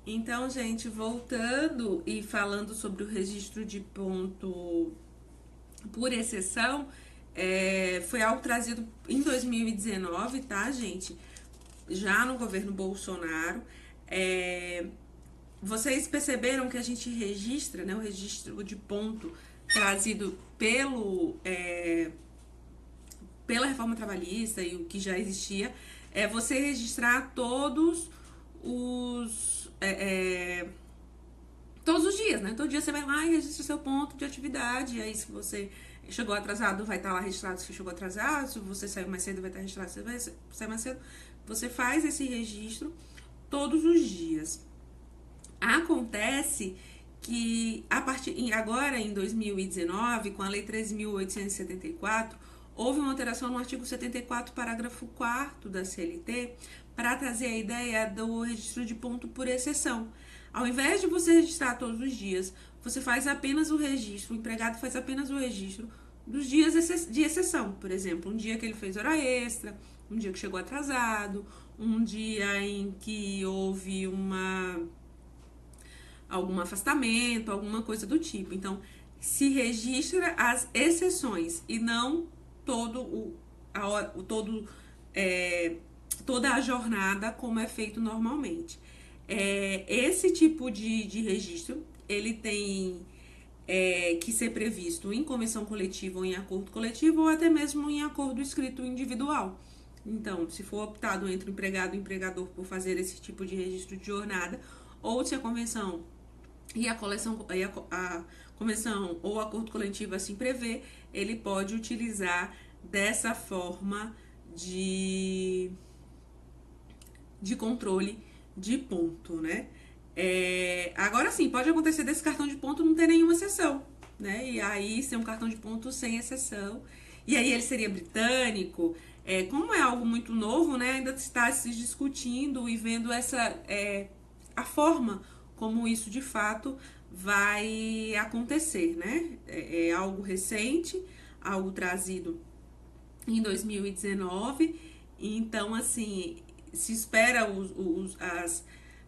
Então, gente, voltando e falando sobre o registro de ponto por exceção, foi algo trazido em 2019, tá, gente? Já no governo Bolsonaro. É, Vocês perceberam que a gente registra, né, o registro de ponto trazido pela reforma trabalhista e o que já existia, é você registrar os todos os dias, né? Todo dia você vai lá e registra seu ponto de atividade. E aí, se você chegou atrasado, vai estar lá registrado se chegou atrasado. Se você saiu mais cedo, vai estar registrado se você vai sair mais cedo. Você faz esse registro todos os dias. Acontece que agora em 2019, com a Lei 13.874, houve uma alteração no artigo 74, parágrafo 4º da CLT, para trazer a ideia do registro de ponto por exceção. Ao invés de você registrar todos os dias, você faz apenas o registro, o empregado faz apenas o registro dos dias de exceção. Por exemplo, um dia que ele fez hora extra, um dia que chegou atrasado, um dia em que houve algum afastamento, alguma coisa do tipo. Então, se registra as exceções e não todo toda a jornada como é feito normalmente. Esse tipo de registro, ele tem que ser previsto em convenção coletiva ou em acordo coletivo ou até mesmo em acordo escrito individual. Então, se for optado entre o empregado e o empregador por fazer esse tipo de registro de jornada, ou se a convenção e a convenção ou acordo coletivo assim prevê, ele pode utilizar dessa forma de controle de ponto, né? Agora sim, pode acontecer desse cartão de ponto não ter nenhuma exceção, né? E aí ser um cartão de ponto sem exceção. E aí ele seria britânico. Como é algo muito novo, né? Ainda está se discutindo e vendo a forma como isso de fato vai acontecer, né? É algo recente, algo trazido em 2019. Então, assim, se espera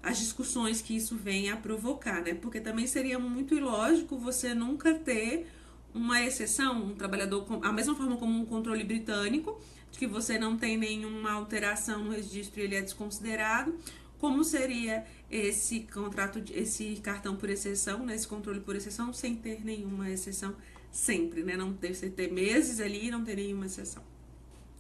as discussões que isso venha a provocar, né? Porque também seria muito ilógico você nunca ter uma exceção, um trabalhador, a mesma forma como um controle britânico, de que você não tem nenhuma alteração no registro e ele é desconsiderado, como seria esse esse cartão por exceção, né? Esse controle por exceção, sem ter nenhuma exceção sempre, né? Não ter, você ter meses ali e não ter nenhuma exceção.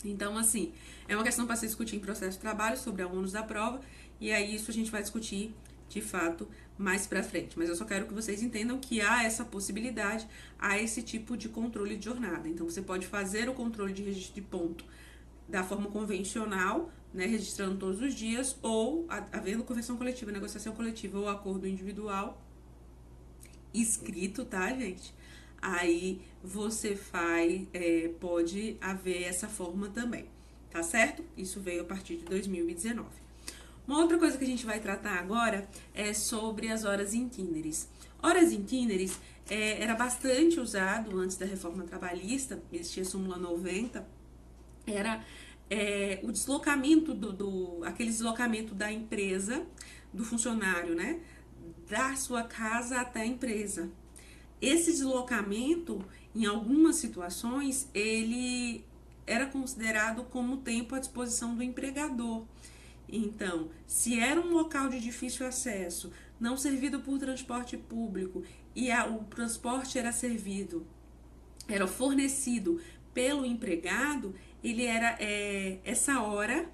Então, assim, é uma questão para se discutir em processo de trabalho sobre a ônus da prova, e aí isso a gente vai discutir, de fato, mais pra frente. Mas eu só quero que vocês entendam que há essa possibilidade, há esse tipo de controle de jornada. Então, você pode fazer o controle de registro de ponto da forma convencional, né, registrando todos os dias, ou havendo convenção coletiva, negociação coletiva ou acordo individual escrito, tá, gente? Aí você pode haver essa forma também, tá certo? Isso veio a partir de 2019. Uma outra coisa que a gente vai tratar agora é sobre as horas itineres. Horas itineres era bastante usado antes da reforma trabalhista, existia a súmula 90, era o deslocamento aquele deslocamento da empresa, do funcionário, né? Da sua casa até a empresa. Esse deslocamento, em algumas situações, ele era considerado como tempo à disposição do empregador. Então, se era um local de difícil acesso, não servido por transporte público, e o transporte era fornecido pelo empregado, ele era essa hora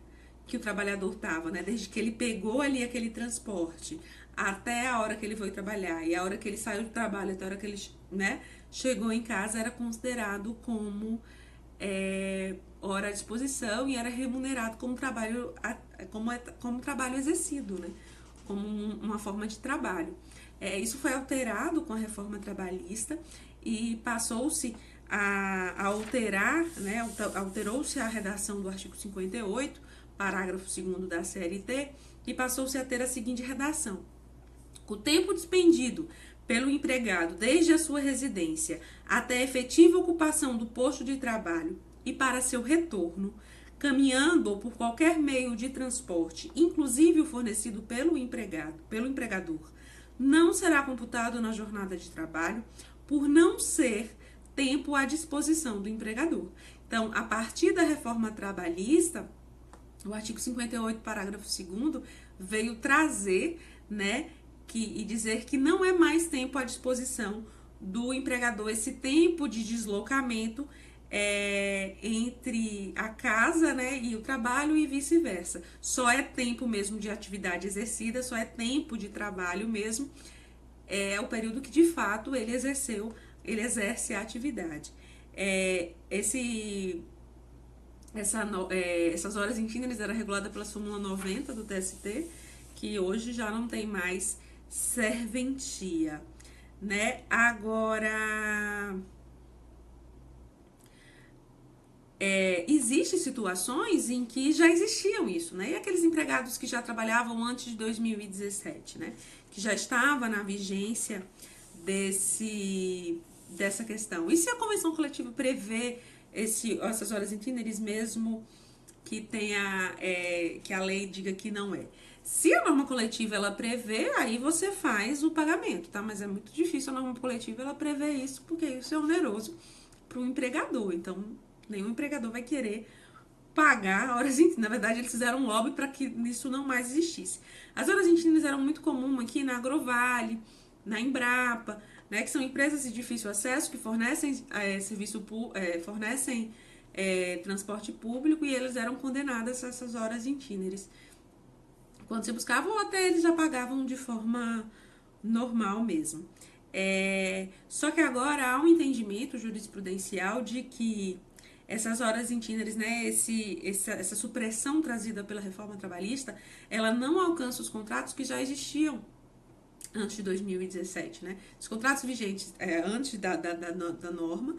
que o trabalhador estava, né? Desde que ele pegou ali aquele transporte até a hora que ele foi trabalhar e a hora que ele saiu do trabalho até a hora que ele, né, chegou em casa, era considerado como hora à disposição e era remunerado como trabalho, como trabalho exercido, né? Como uma forma de trabalho. Isso foi alterado com a reforma trabalhista e passou-se a alterar, né? Alterou-se a redação do artigo 58, parágrafo 2º da CLT, e passou-se a ter a seguinte redação: o tempo despendido pelo empregado desde a sua residência até a efetiva ocupação do posto de trabalho e para seu retorno caminhando ou por qualquer meio de transporte, inclusive o fornecido pelo empregador, não será computado na jornada de trabalho por não ser tempo à disposição do empregador. Então, a partir da reforma trabalhista, o artigo 58, parágrafo 2º, veio trazer, né, e dizer que não é mais tempo à disposição do empregador, esse tempo de deslocamento entre a casa, né, e o trabalho e vice-versa. Só é tempo mesmo de atividade exercida, só é tempo de trabalho mesmo, é o período que de fato ele exerce a atividade. Essas horas intíneres era regulada pela súmula 90 do TST, que hoje já não tem mais serventia, né? Agora, existem situações em que já existiam isso, né? E aqueles empregados que já trabalhavam antes de 2017, né? Que já estava na vigência dessa questão. E se a convenção coletiva prevê essas horas intíneres mesmo que que a lei diga que não é? Se a norma coletiva ela prevê, aí você faz o pagamento, tá? Mas é muito difícil a norma coletiva ela prever isso, porque isso é oneroso para o empregador. Então, nenhum empregador vai querer pagar horas intíneres. Na verdade, eles fizeram um lobby para que isso não mais existisse. As horas intíneres eram muito comuns aqui na Agrovale, na Embrapa, né, que são empresas de difícil acesso que fornecem transporte público, e eles eram condenados a essas horas intíneres. Quando se buscava, ou até eles já pagavam de forma normal mesmo. Só que agora há um entendimento jurisprudencial de que essas horas intíneres, né, essa supressão trazida pela reforma trabalhista, ela não alcança os contratos que já existiam antes de 2017, né? Os contratos vigentes antes da norma,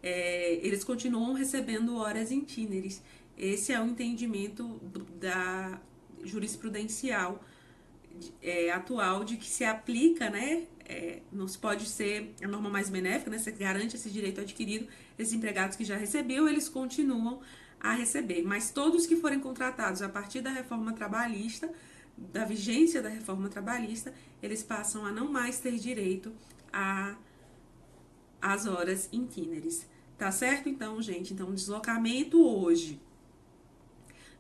eles continuam recebendo horas intíneres. Esse é o entendimento da jurisprudencial atual, de que se aplica, né? Não se pode ser a norma mais benéfica, né? Você garante esse direito adquirido. Esses empregados que já recebiam, eles continuam a receber. Mas todos que forem contratados a partir da reforma trabalhista, da vigência da reforma trabalhista, eles passam a não mais ter direito às horas intíneres. Tá certo? Então, gente, deslocamento hoje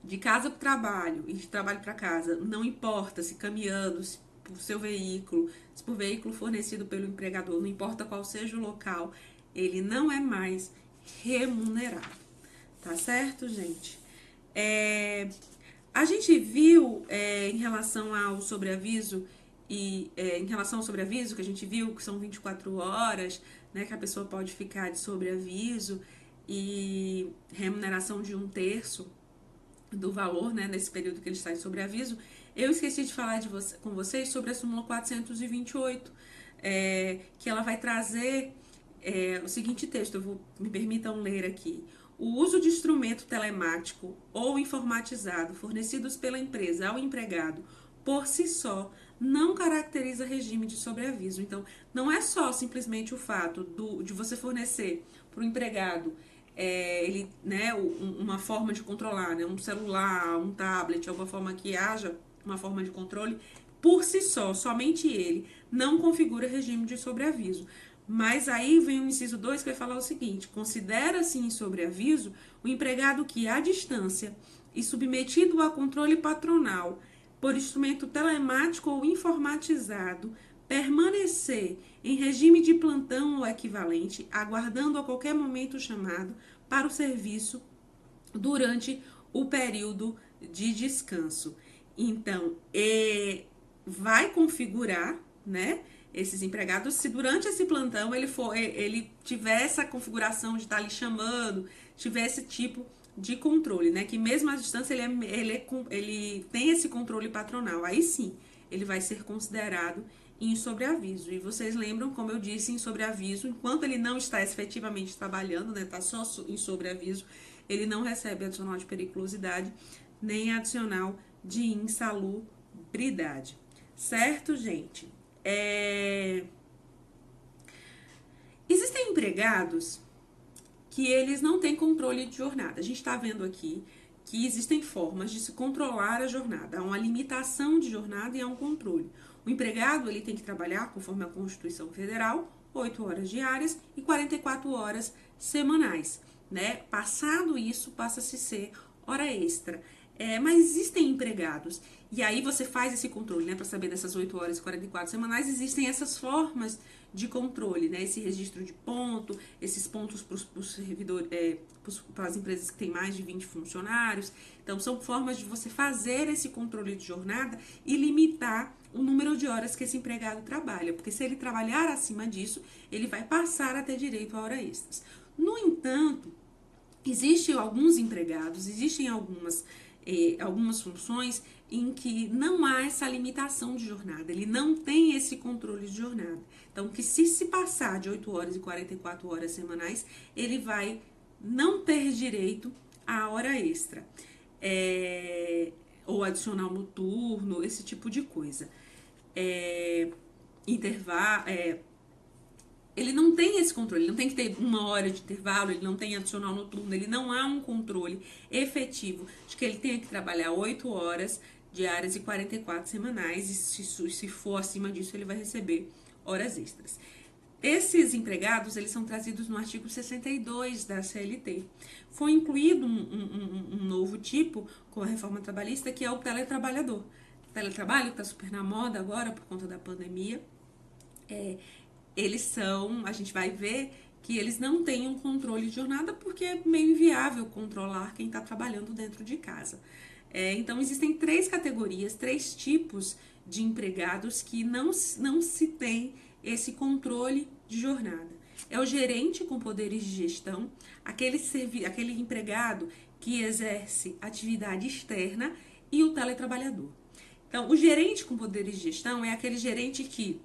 de casa para o trabalho e de trabalho para casa, não importa se caminhando, se por seu veículo, se por veículo fornecido pelo empregador, não importa qual seja o local, ele não é mais remunerado. Tá certo, gente? A gente viu em relação ao sobreaviso em relação ao sobreaviso, que a gente viu que são 24 horas, né, que a pessoa pode ficar de sobreaviso e remuneração de 1/3 do valor, né, nesse período que ele está em sobreaviso. Eu esqueci de falar com vocês sobre a súmula 428, que ela vai trazer o seguinte texto, me permitam ler aqui. O uso de instrumento telemático ou informatizado fornecidos pela empresa ao empregado por si só não caracteriza regime de sobreaviso. Então, não é só simplesmente o fato de você fornecer para o empregado uma forma de controlar, né, um celular, um tablet, alguma forma que haja uma forma de controle, por si só, somente ele, não configura regime de sobreaviso. Mas aí vem o inciso 2 que vai falar o seguinte: considera-se em sobreaviso o empregado que, à distância e submetido a controle patronal por instrumento telemático ou informatizado, permanecer em regime de plantão ou equivalente, aguardando a qualquer momento o chamado para o serviço durante o período de descanso. Então, vai configurar, né, esses empregados, se durante esse plantão ele tiver essa configuração de estar ali chamando, tiver esse tipo de controle, né, que mesmo à distância ele tem esse controle patronal, aí sim, ele vai ser considerado em sobreaviso. E vocês lembram, como eu disse, em sobreaviso, enquanto ele não está efetivamente trabalhando, né, está só em sobreaviso, ele não recebe adicional de periculosidade, nem adicional de insalubridade. Certo, gente? Existem empregados que eles não têm controle de jornada. A gente está vendo aqui que existem formas de se controlar a jornada. Há uma limitação de jornada e há um controle. O empregado ele tem que trabalhar, conforme a Constituição Federal, 8 horas diárias e 44 horas semanais. Né? Passado isso, passa-se a ser hora extra. Mas existem empregados, e aí você faz esse controle, né, para saber dessas 8 horas e 44 semanais, existem essas formas de controle, né, esse registro de ponto, esses pontos para os servidores, para as empresas que têm mais de 20 funcionários. Então, são formas de você fazer esse controle de jornada e limitar o número de horas que esse empregado trabalha, porque se ele trabalhar acima disso, ele vai passar a ter direito a horas extras. No entanto, existem alguns empregados, existem algumas funções em que não há essa limitação de jornada, ele não tem esse controle de jornada. Então, que se passar de 8 horas e 44 horas semanais, ele vai não ter direito à hora extra, ou adicional noturno, esse tipo de coisa. Intervalo, ele não tem esse controle, ele não tem que ter 1 hora de intervalo, ele não tem adicional noturno, ele não há um controle efetivo de que ele tenha que trabalhar 8 horas diárias e 44 semanais, e se for acima disso, ele vai receber horas extras. Esses empregados, eles são trazidos no artigo 62 da CLT. Foi incluído um novo tipo com a reforma trabalhista, que é o teletrabalhador. O teletrabalho está super na moda agora por conta da pandemia. A gente vai ver que eles não têm um controle de jornada porque é meio inviável controlar quem está trabalhando dentro de casa. Então, existem 3 categorias, 3 tipos de empregados que não se tem esse controle de jornada. É o gerente com poderes de gestão, aquele empregado que exerce atividade externa e o teletrabalhador. Então, o gerente com poderes de gestão é aquele gerente que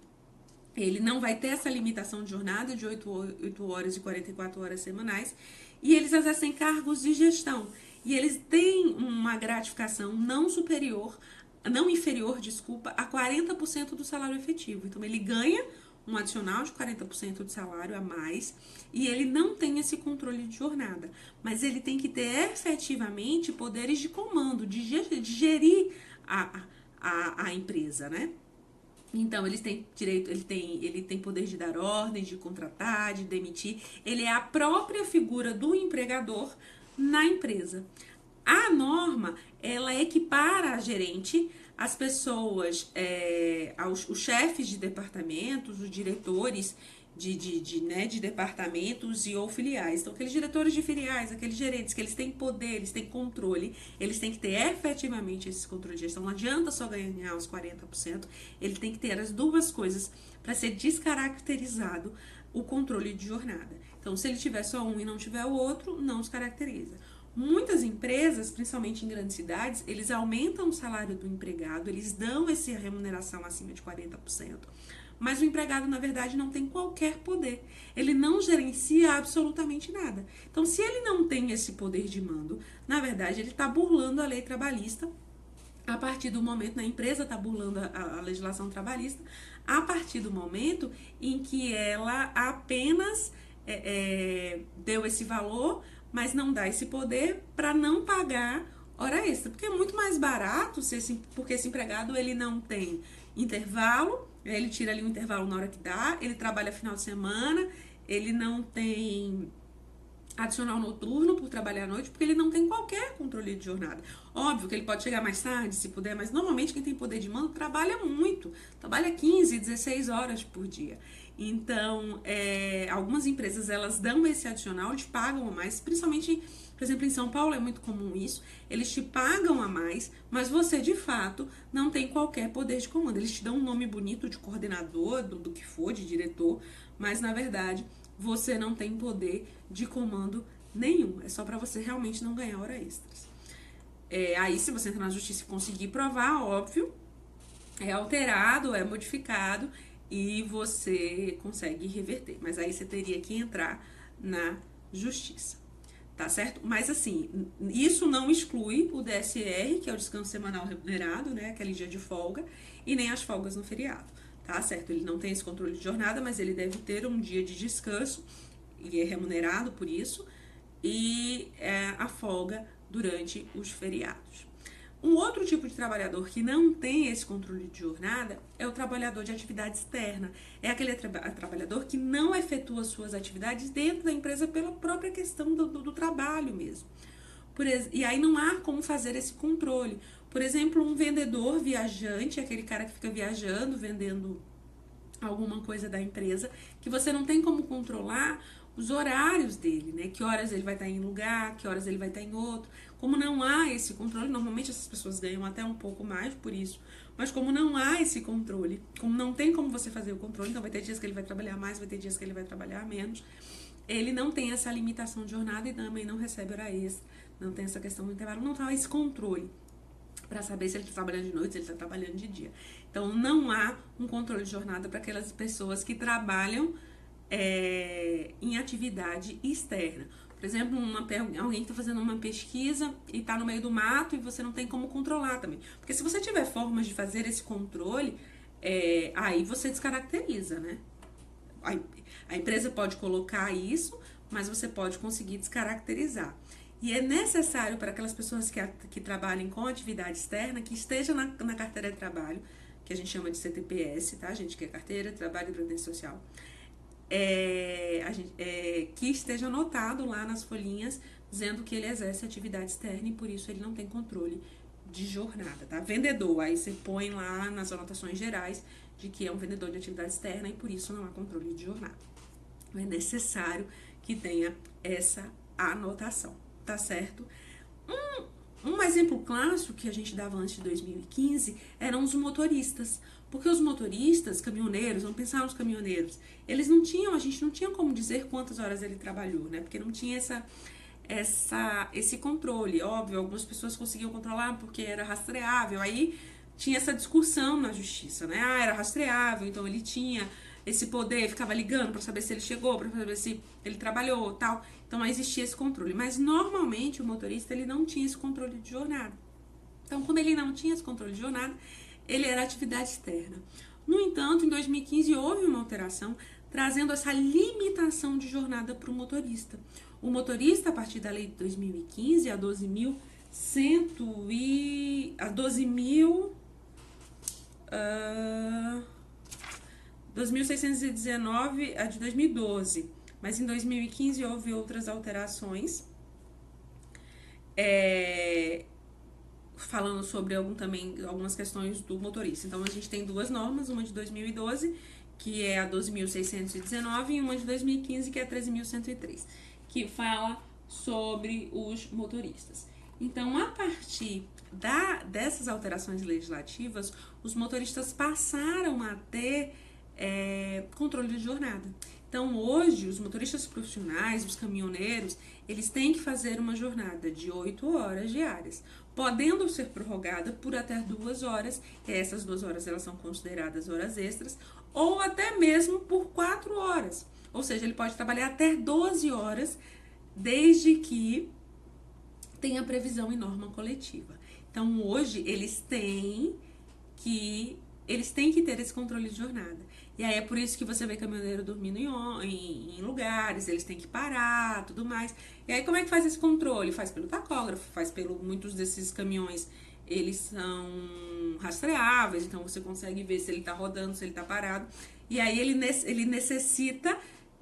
ele não vai ter essa limitação de jornada de 8 horas e 44 horas semanais, e eles exercem cargos de gestão. E eles têm uma gratificação não inferior, a 40% do salário efetivo. Então, ele ganha um adicional de 40% de salário a mais, e ele não tem esse controle de jornada. Mas ele tem que ter efetivamente poderes de comando, de gerir a empresa, né? Então, eles têm direito, ele tem poder de dar ordens, de contratar, de demitir. Ele é a própria figura do empregador na empresa. A norma, ela equipara a gerente, as pessoas, os chefes de departamentos, os diretores de departamentos ou filiais. Então, aqueles diretores de filiais, aqueles gerentes que eles têm poder, eles têm controle, eles têm que ter efetivamente esse controle de gestão. Não adianta só ganhar os 40%, ele tem que ter as duas coisas para ser descaracterizado o controle de jornada. Então, se ele tiver só um e não tiver o outro, não os caracteriza. Muitas empresas, principalmente em grandes cidades, eles aumentam o salário do empregado, eles dão essa remuneração acima de 40%, mas o empregado, na verdade, não tem qualquer poder. Ele não gerencia absolutamente nada. Então, se ele não tem esse poder de mando, na verdade, ele está burlando a lei trabalhista a partir do momento, a empresa está burlando a legislação trabalhista, a partir do momento em que ela apenas deu esse valor, mas não dá esse poder para não pagar hora extra. Porque é muito mais barato, porque esse empregado ele não tem intervalo, ele tira ali um intervalo na hora que dá, ele trabalha final de semana, ele não tem adicional noturno por trabalhar à noite, porque ele não tem qualquer controle de jornada. Óbvio que ele pode chegar mais tarde, se puder, mas normalmente quem tem poder de mando trabalha muito, trabalha 15, 16 horas por dia. Então, algumas empresas, elas dão esse adicional, te pagam a mais, principalmente, por exemplo, em São Paulo é muito comum isso, eles te pagam a mais, mas você, de fato, não tem qualquer poder de comando. Eles te dão um nome bonito de coordenador, do que for, de diretor, mas, na verdade, você não tem poder de comando nenhum. É só para você realmente não ganhar horas extras. Aí, se você entrar na justiça e conseguir provar, óbvio, é alterado, é modificado e você consegue reverter. Mas aí você teria que entrar na justiça, tá certo? Mas assim, isso não exclui o DSR, que é o descanso semanal remunerado, né? Aquele dia de folga, e nem as folgas no feriado, tá certo? Ele não tem esse controle de jornada, mas ele deve ter um dia de descanso, e é remunerado por isso, e a folga durante os feriados. Um outro tipo de trabalhador que não tem esse controle de jornada é o trabalhador de atividade externa. É aquele trabalhador que não efetua suas atividades dentro da empresa pela própria questão do trabalho mesmo. E aí não há como fazer esse controle. Por exemplo, um vendedor viajante, aquele cara que fica viajando, vendendo alguma coisa da empresa, que você não tem como controlar os horários dele, né? Que horas ele vai estar em um lugar, que horas ele vai estar em outro. Como não há esse controle, normalmente essas pessoas ganham até um pouco mais por isso, mas como não há esse controle, como não tem como você fazer o controle, então vai ter dias que ele vai trabalhar mais, vai ter dias que ele vai trabalhar menos, ele não tem essa limitação de jornada e também não recebe hora extra, não tem essa questão do intervalo, não tem esse controle para saber se ele está trabalhando de noite, se ele está trabalhando de dia. Então, não há um controle de jornada para aquelas pessoas que trabalham em atividade externa. Por exemplo, alguém que está fazendo uma pesquisa e está no meio do mato e você não tem como controlar também. Porque se você tiver formas de fazer esse controle, aí você descaracteriza, né? A empresa pode colocar isso, mas você pode conseguir descaracterizar. E é necessário para aquelas pessoas que trabalhem com atividade externa, que esteja na carteira de trabalho, que a gente chama de CTPS, tá, gente? Que é Carteira de Trabalho e Previdência Social. Que esteja anotado lá nas folhinhas, dizendo que ele exerce atividade externa e por isso ele não tem controle de jornada, tá? Vendedor, aí você põe lá nas anotações gerais de que é um vendedor de atividade externa e por isso não há controle de jornada. É necessário que tenha essa anotação, tá certo? Um exemplo clássico que a gente dava antes de 2015 eram os motoristas. Porque os motoristas, caminhoneiros, vamos pensar nos caminhoneiros, a gente não tinha como dizer quantas horas ele trabalhou, né? Porque não tinha esse controle. Óbvio, algumas pessoas conseguiam controlar porque era rastreável. Aí tinha essa discussão na justiça, né? Era rastreável, então ele tinha esse poder, ficava ligando para saber se ele chegou, para saber se ele trabalhou, tal. Então existia esse controle. Mas normalmente o motorista ele não tinha esse controle de jornada. Então, como ele não tinha esse controle de jornada, ele era atividade externa. No entanto, em 2015 houve uma alteração trazendo essa limitação de jornada para o motorista. O motorista, a partir da lei de 2015, a 12.619, a de 2012. Mas em 2015 houve outras alterações. Falando sobre algumas questões do motorista. Então, a gente tem duas normas, uma de 2012, que é a 12.619, e uma de 2015, que é a 13.103, que fala sobre os motoristas. Então, a partir dessas alterações legislativas, os motoristas passaram a ter controle de jornada. Então, hoje, os motoristas profissionais, os caminhoneiros, eles têm que fazer uma jornada de 8 horas diárias, podendo ser prorrogada por até 2 horas, e essas 2 horas elas são consideradas horas extras, ou até mesmo por 4 horas. Ou seja, ele pode trabalhar até 12 horas, desde que tenha previsão em norma coletiva. Então, hoje, eles têm que ter esse controle de jornada. E aí é por isso que você vê caminhoneiro dormindo em lugares, eles têm que parar, tudo mais. E aí como é que faz esse controle? Faz pelo tacógrafo, muitos desses caminhões, eles são rastreáveis, então você consegue ver se ele tá rodando, se ele tá parado. E aí ele necessita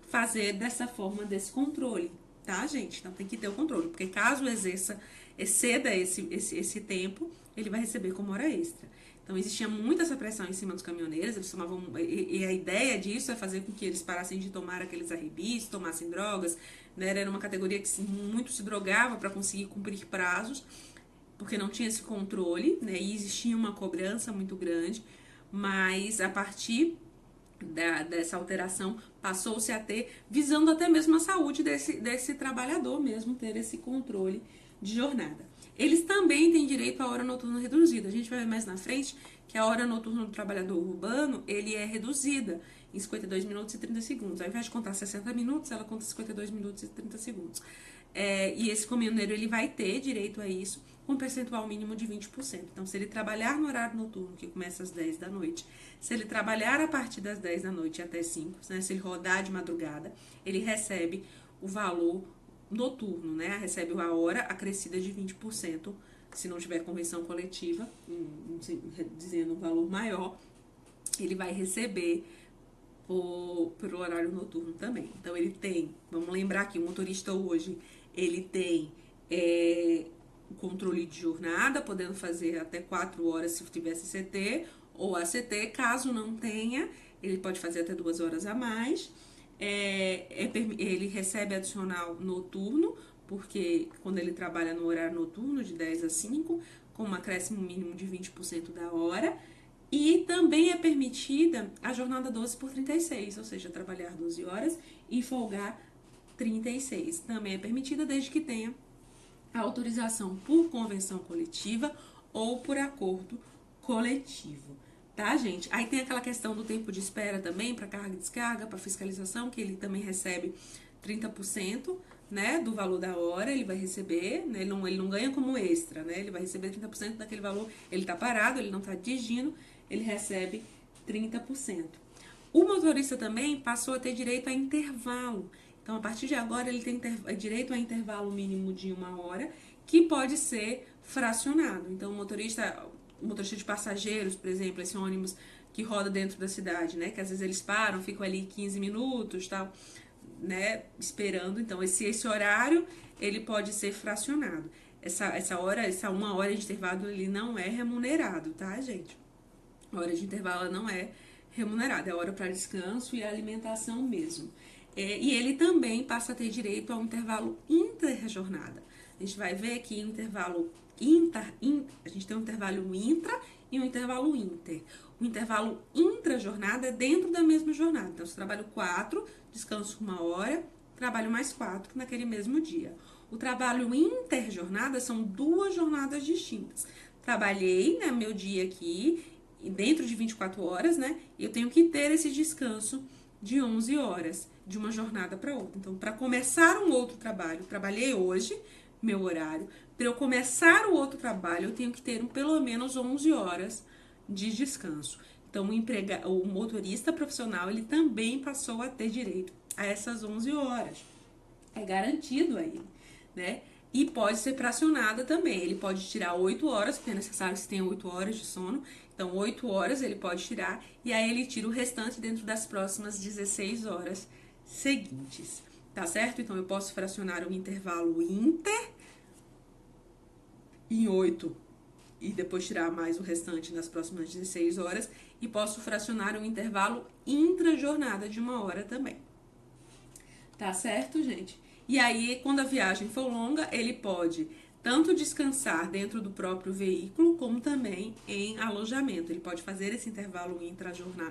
fazer dessa forma, desse controle, tá, gente? Então tem que ter o controle, porque caso exceda esse tempo, ele vai receber como hora extra. Então, existia muita essa pressão em cima dos caminhoneiros, e a ideia disso é fazer com que eles parassem de tomar aqueles arrebis, tomassem drogas, né? Era uma categoria que muito se drogava para conseguir cumprir prazos, porque não tinha esse controle, né? E existia uma cobrança muito grande, mas a partir dessa alteração passou-se a ter, visando até mesmo a saúde desse trabalhador mesmo, ter esse controle de jornada. Eles também têm direito à hora noturna reduzida. A gente vai ver mais na frente que a hora noturna do trabalhador urbano, ele é reduzida em 52 minutos e 30 segundos. Ao invés de contar 60 minutos, ela conta 52 minutos e 30 segundos. E esse caminhoneiro, ele vai ter direito a isso com um percentual mínimo de 20%. Então, se ele trabalhar no horário noturno, que começa às 10 da noite, se ele trabalhar a partir das 10 da noite até 5, né, se ele rodar de madrugada, ele recebe o valor noturno, né? Recebe a hora acrescida de 20%, se não tiver convenção coletiva, dizendo um valor maior, ele vai receber pelo horário noturno também. Então ele tem, vamos lembrar que o motorista hoje, ele tem o controle de jornada, podendo fazer até 4 horas se tivesse CT, ou ACT, caso não tenha, ele pode fazer até 2 horas a mais. Ele recebe adicional noturno, porque quando ele trabalha no horário noturno, de 10 a 5, com um acréscimo mínimo de 20% da hora. E também é permitida a jornada 12 por 36, ou seja, trabalhar 12 horas e folgar 36. Também é permitida desde que tenha a autorização por convenção coletiva ou por acordo coletivo. Tá, gente? Aí tem aquela questão do tempo de espera também, para carga e descarga, para fiscalização, que ele também recebe 30%, né, do valor da hora, ele vai receber, né, ele não ganha como extra, né, ele vai receber 30% daquele valor, ele tá parado, ele não tá dirigindo, ele recebe 30%. O motorista também passou a ter direito a intervalo. Então, a partir de agora, ele tem direito a intervalo mínimo de 1 hora, que pode ser fracionado. Então, o motorista de passageiros, por exemplo, esse ônibus que roda dentro da cidade, né, que às vezes eles param, ficam ali 15 minutos, tal, né, esperando. Então, esse horário, ele pode ser fracionado. Essa 1 hora de intervalo, ele não é remunerado, tá, gente? A hora de intervalo não é remunerada, é hora para descanso e alimentação mesmo. E ele também passa a ter direito a um intervalo interjornada. A gente vai ver que o intervalo a gente tem um intervalo intra e um intervalo inter. O intervalo intrajornada é dentro da mesma jornada. Então, se eu trabalho 4, descanso 1 hora, trabalho mais 4 naquele mesmo dia. O trabalho interjornada são 2 jornadas distintas. Trabalhei, né, meu dia aqui, dentro de 24 horas, né, e eu tenho que ter esse descanso de 11 horas, de uma jornada para outra. Então, para começar um outro trabalho, trabalhei hoje, meu horário, para eu começar o outro trabalho, eu tenho que ter pelo menos 11 horas de descanso. Então, o motorista profissional, ele também passou a ter direito a essas 11 horas. É garantido a ele, né? E pode ser fracionada também. Ele pode tirar 8 horas, porque é necessário que você tenha 8 horas de sono. Então, 8 horas ele pode tirar, e aí ele tira o restante dentro das próximas 16 horas seguintes. Tá certo? Então, eu posso fracionar o intervalo inter em 8 e depois tirar mais o restante nas próximas 16 horas. E posso fracionar o intervalo intrajornada de 1 hora também. Tá certo, gente? E aí, quando a viagem for longa, ele pode tanto descansar dentro do próprio veículo, como também em alojamento. Ele pode fazer esse intervalo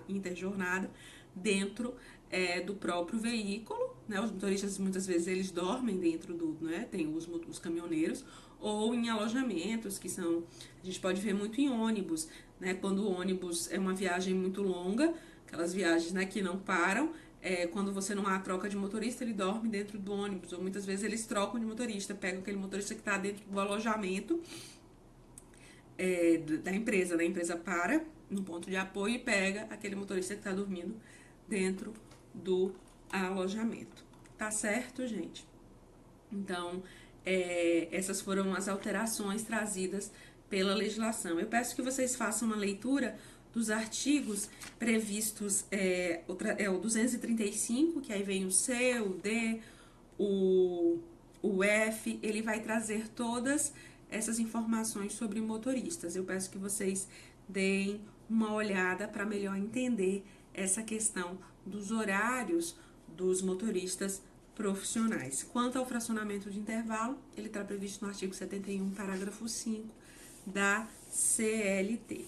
interjornada dentro do próprio veículo, né? Os motoristas, muitas vezes, eles dormem dentro né? Tem os caminhoneiros, ou em alojamentos, que são, a gente pode ver muito em ônibus, né? Quando o ônibus é uma viagem muito longa, aquelas viagens, né, que não param, quando você não há troca de motorista, ele dorme dentro do ônibus, ou muitas vezes eles trocam de motorista, pegam aquele motorista que está dentro do alojamento da empresa, né? A empresa para no ponto de apoio e pega aquele motorista que está dormindo dentro do alojamento. Tá certo, gente? Então, essas foram as alterações trazidas pela legislação. Eu peço que vocês façam uma leitura dos artigos previstos, o 235, que aí vem o C, o D, o F, ele vai trazer todas essas informações sobre motoristas. Eu peço que vocês deem uma olhada para melhor entender essa questão dos horários dos motoristas profissionais. Quanto ao fracionamento de intervalo, ele está previsto no artigo 71, parágrafo 5 da CLT.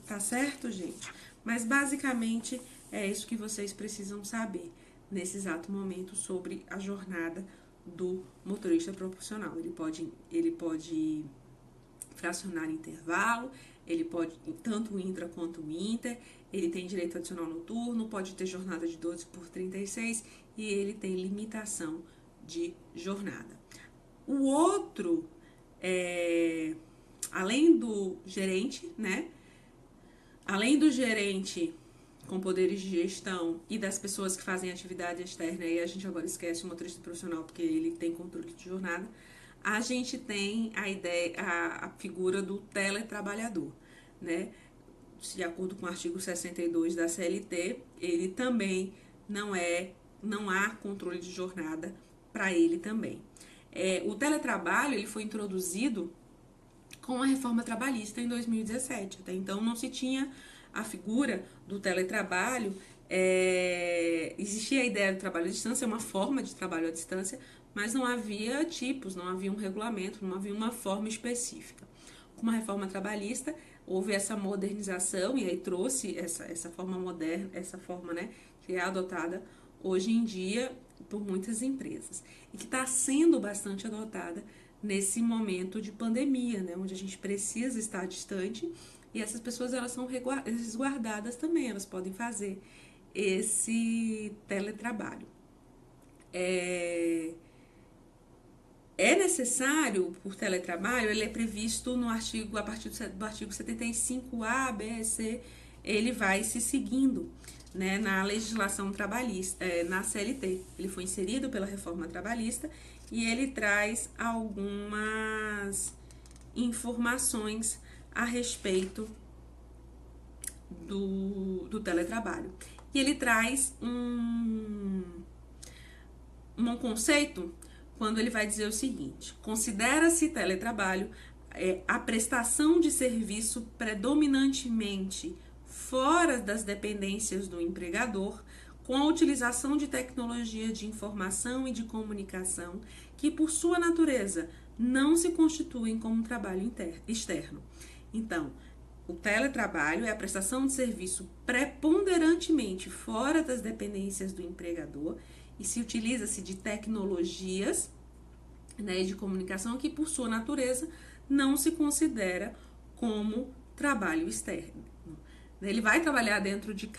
Tá certo, gente? Mas basicamente é isso que vocês precisam saber nesse exato momento sobre a jornada do motorista profissional. Ele pode fracionar intervalo, ele pode tanto o intra quanto o inter, ele tem direito adicional noturno, pode ter jornada de 12 por 36 e ele tem limitação de jornada. O outro, além do gerente, né? Além do gerente com poderes de gestão e das pessoas que fazem atividade externa, e a gente agora esquece o motorista profissional porque ele tem controle de jornada, a gente tem a ideia, a figura do teletrabalhador, né? De acordo com o artigo 62 da CLT, ele também não há controle de jornada para ele também. O teletrabalho ele foi introduzido com a reforma trabalhista em 2017. Até então não se tinha a figura do teletrabalho, existia a ideia do trabalho à distância, uma forma de trabalho à distância, mas não havia tipos, não havia um regulamento, não havia uma forma específica. Com a reforma trabalhista, houve essa modernização e aí trouxe essa forma moderna, essa forma, né, que é adotada hoje em dia por muitas empresas e que está sendo bastante adotada nesse momento de pandemia, né, onde a gente precisa estar distante e essas pessoas elas são resguardadas também, elas podem fazer esse teletrabalho. É necessário, por teletrabalho, ele é previsto no artigo, a partir do artigo 75A, B, C, ele vai se seguindo, né, na legislação trabalhista, na CLT. Ele foi inserido pela reforma trabalhista e ele traz algumas informações a respeito do teletrabalho. E ele traz um conceito quando ele vai dizer o seguinte: considera-se teletrabalho a prestação de serviço predominantemente fora das dependências do empregador, com a utilização de tecnologia de informação e de comunicação que, por sua natureza, não se constituem como trabalho externo. Então, o teletrabalho é a prestação de serviço preponderantemente fora das dependências do empregador e se utiliza-se de tecnologias, né, de comunicação que, por sua natureza, não se considera como trabalho externo. Ele vai trabalhar dentro de